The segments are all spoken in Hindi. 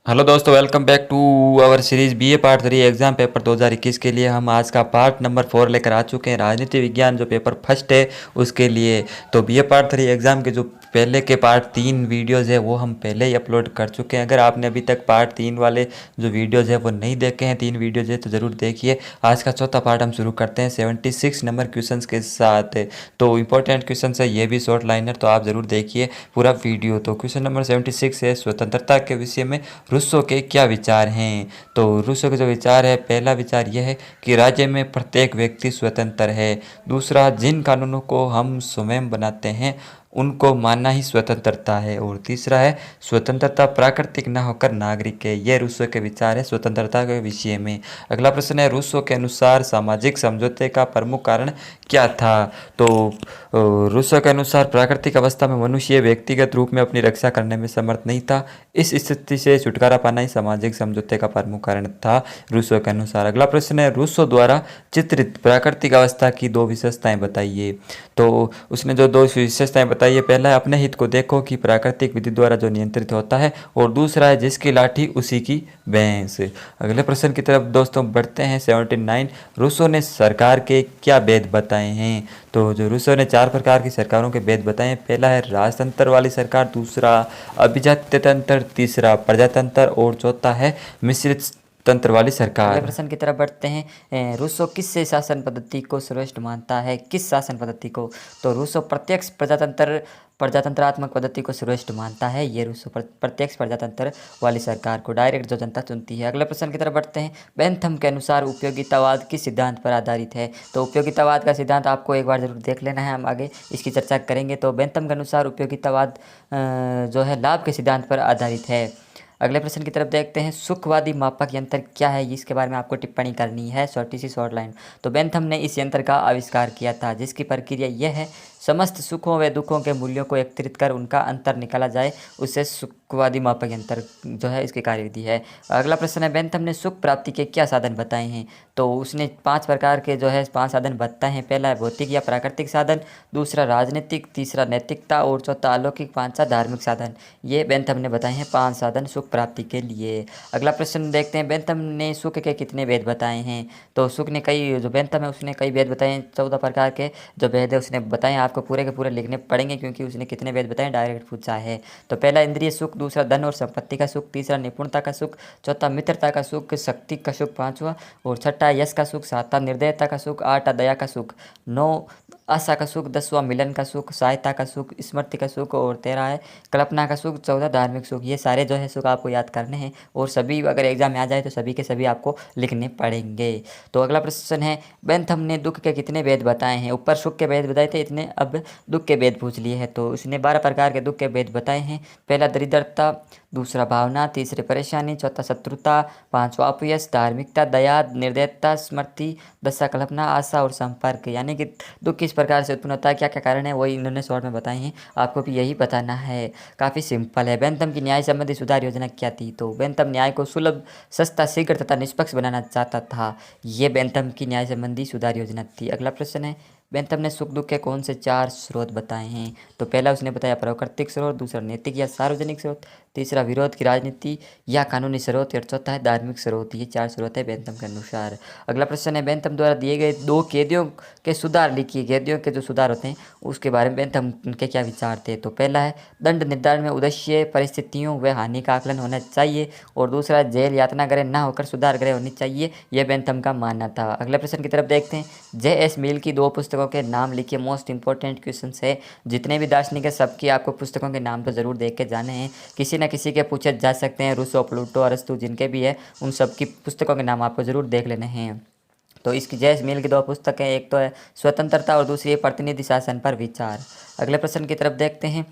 हेलो दोस्तों, welcome back to our series BA part 3 exam paper 2021 के लिए हम आज का पार्ट नंबर 4 लेकर आ चुके हैं। राजनीति विज्ञान जो पेपर फर्स्ट है उसके लिए। तो बीए पार्ट 3 एग्जाम के जो पहले के पार्ट 3 वीडियोज़ है वो हम पहले ही अपलोड कर चुके हैं। अगर आपने अभी तक पार्ट 3 वाले जो वीडियोज़ है वो नहीं देखे हैं, 3 वीडियोज़ है तो ज़रूर देखिए। आज का चौथा पार्ट हम शुरू करते हैं 76 नंबर क्वेश्चन के साथ। तो इंपॉर्टेंट क्वेश्चन है, ये भी शॉर्ट लाइनर, तो आप ज़रूर देखिए पूरा वीडियो। तो क्वेश्चन नंबर 76 है, स्वतंत्रता के विषय में रूसो के क्या विचार हैं। तो रूसो के जो विचार है, पहला विचार यह है कि राज्य में प्रत्येक व्यक्ति स्वतंत्र है। दूसरा, जिन कानूनों को हम स्वयं बनाते हैं उनको मानना ही स्वतंत्रता है। और तीसरा है, स्वतंत्रता प्राकृतिक न होकर नागरिक है। ये रूसो के विचार है स्वतंत्रता के विषय में। अगला प्रश्न है, रूसो के अनुसार सामाजिक समझौते का प्रमुख कारण क्या था। तो रूसो के अनुसार प्राकृतिक अवस्था में मनुष्य व्यक्तिगत रूप में अपनी रक्षा करने में समर्थ नहीं था। इस स्थिति से छुटकारा पाना ही सामाजिक समझौते का प्रमुख कारण था रूसो के अनुसार। अगला प्रश्न है, रूसो द्वारा चित्रित प्राकृतिक अवस्था की दो विशेषताएं बताइए। तो उसने जो दो विशेषताएं बताई है, पहला है अपने हित को देखो कि प्राकृतिक विधि द्वारा जो नियंत्रित होता है, और दूसरा है जिसकी लाठी उसी की भैंस। अगले प्रश्न की तरफ दोस्तों बढ़ते हैं। 79, रूसो ने सरकार के क्या भेद बताए हैं। तो जो रूसो ने 4 प्रकार की सरकारों के भेद बताए हैं। पहला है राजतंत्र वाली सरकार, दूसरा अभिजात्य तंत्र, तीसरा प्रजातंत्र और चौथा है मिश्रित तंत्र वाली अगले सरकार। प्रश्न की तरफ बढ़ते हैं। रूसो किस शासन पद्धति को श्रेष्ठ मानता है, किस शासन पद्धति को। तो रूसो प्रत्यक्ष प्रजातंत्रात्मक पद्धति को श्रेष्ठ मानता है। ये रूसो प्रत्यक्ष प्रजातंत्र वाली सरकार को, डायरेक्ट जो जनता चुनती है। अगले प्रश्न की तरफ बढ़ते हैं। बेंथम के अनुसार उपयोगितावाद किस सिद्धांत पर आधारित है। तो उपयोगितावाद का सिद्धांत आपको एक बार जरूर देख लेना है, हम आगे इसकी चर्चा करेंगे। तो बेंथम के अनुसार उपयोगितावाद जो है लाभ के सिद्धांत पर आधारित है। अगले प्रश्न की तरफ देखते हैं। सुखवादी मापक यंत्र क्या है, इसके बारे में आपको टिप्पणी करनी है, छोटी सी शॉर्ट लाइन। तो बेंथम ने इस यंत्र का आविष्कार किया था जिसकी प्रक्रिया यह है, समस्त सुखों व दुखों के मूल्यों को एकत्रित कर उनका अंतर निकाला जाए, उससे सुखवादी मापक यंत्र जो है इसकी कार्यविधि है। अगला प्रश्न है, बेंथम ने सुख प्राप्ति के क्या साधन बताए हैं। तो उसने 5 प्रकार के जो है 5 साधन बताए हैं। पहला है भौतिक या प्राकृतिक साधन, दूसरा राजनीतिक, तीसरा नैतिकता और चौथा अलौकिक, पांचवा धार्मिक साधन। ये बेंथम ने बताए हैं 5 साधन सुख प्राप्ति के लिए। अगला प्रश्न देखते हैं, बेंथम ने सुख के कितने भेद बताए हैं। तो सुख ने कई, जो बेंथम है उसने कई भेद बताए हैं, 14 प्रकार के जो भेद है उसने बताए। आपको पूरे के पूरे लिखने पड़ेंगे क्योंकि उसने कितने भेद बताए डायरेक्ट पूछा है। तो पहला इंद्रिय सुख, दूसरा धन और संपत्ति का सुख, तीसरा निपुणता का सुख, चौथा मित्रता का सुख, शक्ति का सुख पांचवा, और छठा यश का सुख, सातवां निर्दयता का सुख, आठवां दया का सुख, नौ आशा का सुख, 10वां मिलन का सुख, सहायता का सुख, स्मृति का सुख, और 13 है कल्पना का सुख, 14 धार्मिक सुख। ये सारे जो है सुख आपको याद करने हैं और सभी अगर एग्जाम में आ जाए तो सभी के सभी आपको लिखने पड़ेंगे। तो अगला प्रश्न है, बेंथम ने दुख के कितने भेद बताए हैं। ऊपर सुख के भेद बताए थे इतने, अब दुख के भेद पूछ लिए हैं। तो उसने 12 प्रकार के दुख के भेद बताए हैं। पहला दरिद्रता, दूसरा भावना, तीसरे परेशानी, चौथा शत्रुता, पांचवा अपयश, धार्मिकता, दया, निर्दयता, स्मृति, दशा कल्पना, आशा और संपर्क। यानी कि दुख किस प्रकार से उत्पन्न होता है, क्या क्या कारण है, वही इन्होंने शॉर्ट में बताए हैं, आपको भी यही बताना है। काफ़ी सिंपल है। बेंथम की न्याय संबंधी सुधार योजना क्या थी। तो बेंथम न्याय को सुलभ, सस्ता, शीघ्र तथा निष्पक्ष बनाना चाहता था। ये बेंथम की न्याय संबंधी सुधार योजना थी। अगला प्रश्न है, बेंथम ने सुख दुख के कौन से 4 स्रोत बताए हैं। तो पहला उसने बताया प्राकृतिक स्रोत, दूसरा नैतिक या सार्वजनिक स्रोत, तीसरा विरोध की राजनीति या कानूनी स्रोत, और चौथा है धार्मिक स्रोत। ये 4 स्रोत है बेंथम के अनुसार। अगला प्रश्न है, बेंथम द्वारा दिए गए 2 कैदियों के सुधार लिखिए। कैदियों के जो सुधार होते हैं उसके बारे में बेंथम उनके क्या विचार थे। तो पहला है, दंड निर्धारण में उद्देश्य, परिस्थितियों व हानि का आकलन होना चाहिए, और दूसरा जेल यातना गृह न होकर सुधार गृह होनी चाहिए। यह बेंथम का मानना था। अगले प्रश्न की तरफ देखते हैं। J.S. मिल की 2 पुस्तकों के नाम लिखिए। मोस्ट इंपॉर्टेंट क्वेश्चन है, जितने भी दार्शनिक है सबकी आपको पुस्तकों के नाम तो जरूर देख के जाने हैं। किसी न किसी के पूछे जा सकते हैं, रूसो, प्लूटो, अरस्तु, जिनके भी है उन सबकी पुस्तकों के नाम आपको जरूर देख लेने हैं। तो इसकी जेएस मिल की 2 पुस्तकें, एक तो है स्वतंत्रता और दूसरी है प्रतिनिधि शासन पर विचार। अगले प्रश्न की तरफ देखते हैं।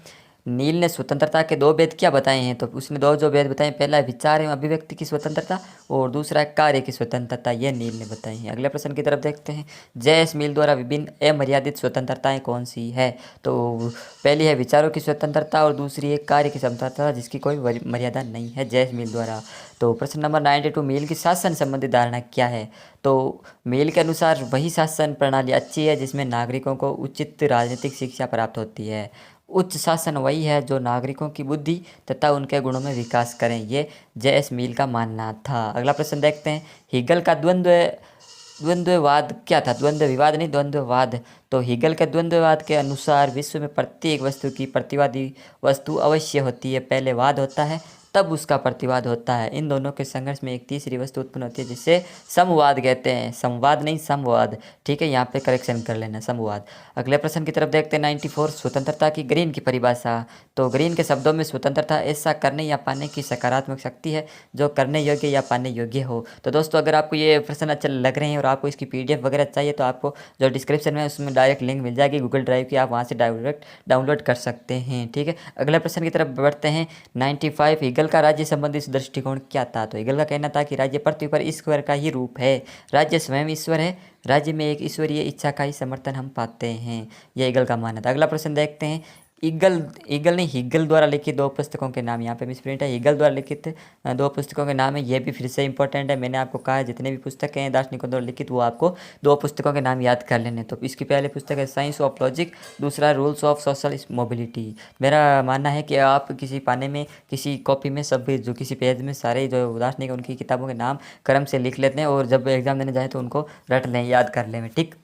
नील ने स्वतंत्रता के 2 भेद क्या बताए हैं। तो उसने 2 जो भेद बताए हैं, पहला है विचार एवं अभिव्यक्ति की स्वतंत्रता, और दूसरा है कार्य की स्वतंत्रता। ये नील ने बताई है। अगले प्रश्न की तरफ देखते हैं। J.S. मिल द्वारा विभिन्न अमर्यादित स्वतंत्रताएं कौन सी है। तो पहली है विचारों की स्वतंत्रता और दूसरी है कार्य की स्वतंत्रता जिसकी कोई मर्यादा नहीं है J.S. मिल द्वारा। तो प्रश्न नंबर 92, मिल की शासन संबंधी धारणा क्या है। तो मिल के अनुसार वही शासन प्रणाली अच्छी है जिसमें नागरिकों को उचित राजनीतिक शिक्षा प्राप्त होती है। उच्च शासन वही है जो नागरिकों की बुद्धि तथा उनके गुणों में विकास करें, ये जे.एस. मिल का मानना था। अगला प्रश्न देखते हैं, हीगल का द्वंद्ववाद क्या था? द्वंद्व विवाद नहीं, द्वंद्ववाद। तो हीगल के द्वंद्ववाद के अनुसार विश्व में प्रत्येक वस्तु की प्रतिवादी वस्तु अवश्य होती है। पहले वाद होता है तब उसका प्रतिवाद होता है। इन दोनों के संघर्ष में एक तीसरी वस्तु उत्पन्न होती है जिसे समवाद कहते हैं। संवाद नहीं, समवाद। ठीक है, यहाँ पे करेक्शन कर लेना, समवाद। अगले प्रश्न की तरफ देखते हैं, 94 स्वतंत्रता की ग्रीन की परिभाषा। तो ग्रीन के शब्दों में स्वतंत्रता ऐसा करने या पाने की सकारात्मक शक्ति है जो करने योग्य या पाने योग्य हो। तो दोस्तों अगर आपको ये प्रश्न अच्छे लग रहे हैं और आपको इसकी PDF वगैरह चाहिए तो आपको जो डिस्क्रिप्शन में है उसमें डायरेक्ट लिंक मिल जाएगी गूगल ड्राइव की, आप वहाँ से डायरेक्ट डाउनलोड कर सकते हैं। ठीक है, अगले प्रश्न की तरफ बढ़ते हैं। 95 हीगल का राज्य संबंधी दृष्टिकोण क्या था? तो हीगल का कहना था कि राज्य पृथ्वी पर ईश्वर का ही रूप है, राज्य स्वयं ईश्वर है, राज्य में एक ईश्वरीय इच्छा का ही समर्थन हम पाते हैं, यह हीगल का मानना था। अगला प्रश्न देखते हैं, ईगल ने हीगल द्वारा लिखित 2 पुस्तकों के नाम, यहाँ पे मिसप्रिंट है, हीगल द्वारा लिखित 2 पुस्तकों के नाम है। ये भी फिर से इंपॉर्टेंट है, मैंने आपको कहा है जितने भी पुस्तकें हैं दार्शनिकों द्वारा लिखित वो आपको 2 पुस्तकों के नाम याद कर लेने। तो इसकी पहली पुस्तक है साइंस ऑफ लॉजिक, दूसरा रूल्स ऑफ सोशल मोबिलिटी। मेरा मानना है कि आप किसी पाने में, किसी कॉपी में, सब जो किसी पेज में सारे जो दार्शनिक उनकी किताबों के नाम क्रम से लिख लेते हैं और जब एग्जाम देने जाए तो उनको रट लें, याद कर लें। ठीक,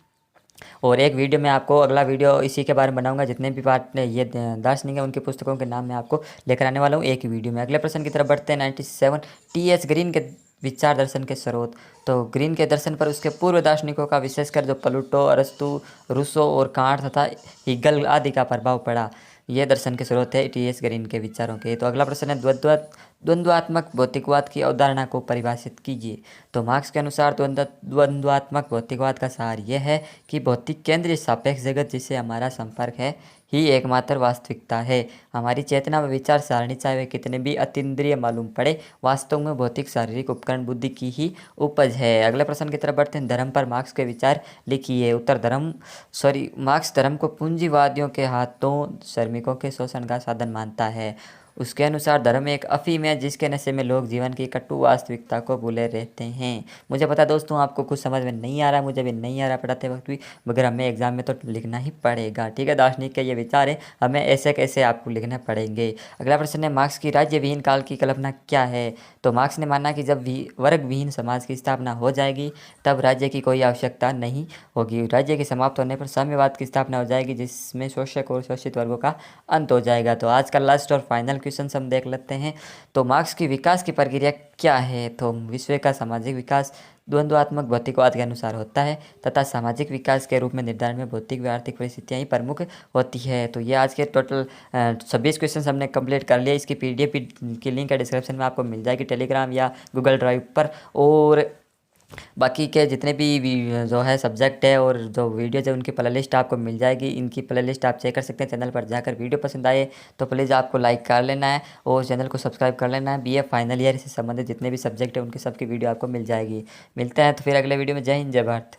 और एक वीडियो में आपको, अगला वीडियो इसी के बारे में बनाऊंगा, जितने भी पार्ट ये दार्शनिक है उनकी पुस्तकों के नाम मैं आपको लेकर आने वाला हूँ एक ही वीडियो में। अगले प्रश्न की तरफ बढ़ते हैं, 97 T.S. ग्रीन के विचार दर्शन के स्रोत। तो ग्रीन के दर्शन पर उसके पूर्व दार्शनिकों का, विशेषकर जो प्लूटो, अरस्तु, रूसो और कांट तथा हीगल आदि का प्रभाव पड़ा। यह दर्शन के स्रोत है T.S. ग्रीन के विचारों के। तो अगला प्रश्न है, द्वंद्वात्मक भौतिकवाद की अवधारणा को परिभाषित कीजिए। तो मार्क्स के अनुसार द्वंद्वात्मक भौतिकवाद का सार यह है कि भौतिक केंद्रीय सापेक्ष जगत जिससे हमारा संपर्क है ही एकमात्र वास्तविकता है। हमारी चेतना व विचार सारणी चाहे वे कितने भी अतीन्द्रिय मालूम पड़े, वास्तव में भौतिक शारीरिक उपकरण बुद्धि की ही उपज है। अगले प्रश्न की तरफ बढ़ते हैं, धर्म पर मार्क्स के विचार लिखिए। उत्तर, मार्क्स धर्म को पूंजीवादियों के हाथों श्रमिकों के शोषण का साधन मानता है। उसके अनुसार धर्म एक अफीम है जिसके नशे में लोग जीवन की कटु वास्तविकता को भूले रहते हैं। मुझे पता दोस्तों आपको कुछ समझ में नहीं आ रहा, मुझे भी नहीं आ रहा पढ़ाते वक्त भी, मगर हमें एग्जाम में तो लिखना ही पड़ेगा। ठीक है, दार्शनिक के ये विचार है, हमें ऐसे कैसे आपको लिखने पड़ेंगे। अगला प्रश्न है, मार्क्स की राज्य विहीन काल की कल्पना क्या है? तो मार्क्स ने माना कि जब वर्ग विहीन समाज की स्थापना हो जाएगी तब राज्य की कोई आवश्यकता नहीं होगी। राज्य के समाप्त होने पर साम्यवाद की स्थापना हो जाएगी जिसमें शोषक और शोषित वर्गों का अंत हो जाएगा। तो आज का लास्ट और फाइनल क्वेश्चन हम देख लेते हैं। तो मार्क्स की विकास की प्रक्रिया क्या है? तो विश्व का सामाजिक विकास द्वंद्वात्मक भौतिकवाद के अनुसार होता है तथा सामाजिक विकास के रूप में निर्धारण में भौतिक व आर्थिक परिस्थितियाँ ही प्रमुख होती है। तो ये आज के टोटल 26 क्वेश्चन हमने कंप्लीट कर लिया। इसकी PDF की लिंक है डिस्क्रिप्शन में आपको मिल जाएगी टेलीग्राम या गूगल ड्राइव पर। और बाकी के जितने भी जो है सब्जेक्ट है और जो वीडियोज है उनकी प्ले लिस्ट आपको मिल जाएगी। इनकी प्ले लिस्ट आप चेक कर सकते हैं चैनल पर जाकर। वीडियो पसंद आए तो प्लीज़ आपको लाइक कर लेना है और चैनल को सब्सक्राइब कर लेना है। BA फाइनल ईयर से संबंधित जितने भी सब्जेक्ट है उनकी सबकी वीडियो आपको मिल जाएगी। मिलते हैं तो फिर अगले वीडियो में। जय हिंद, जय भारत।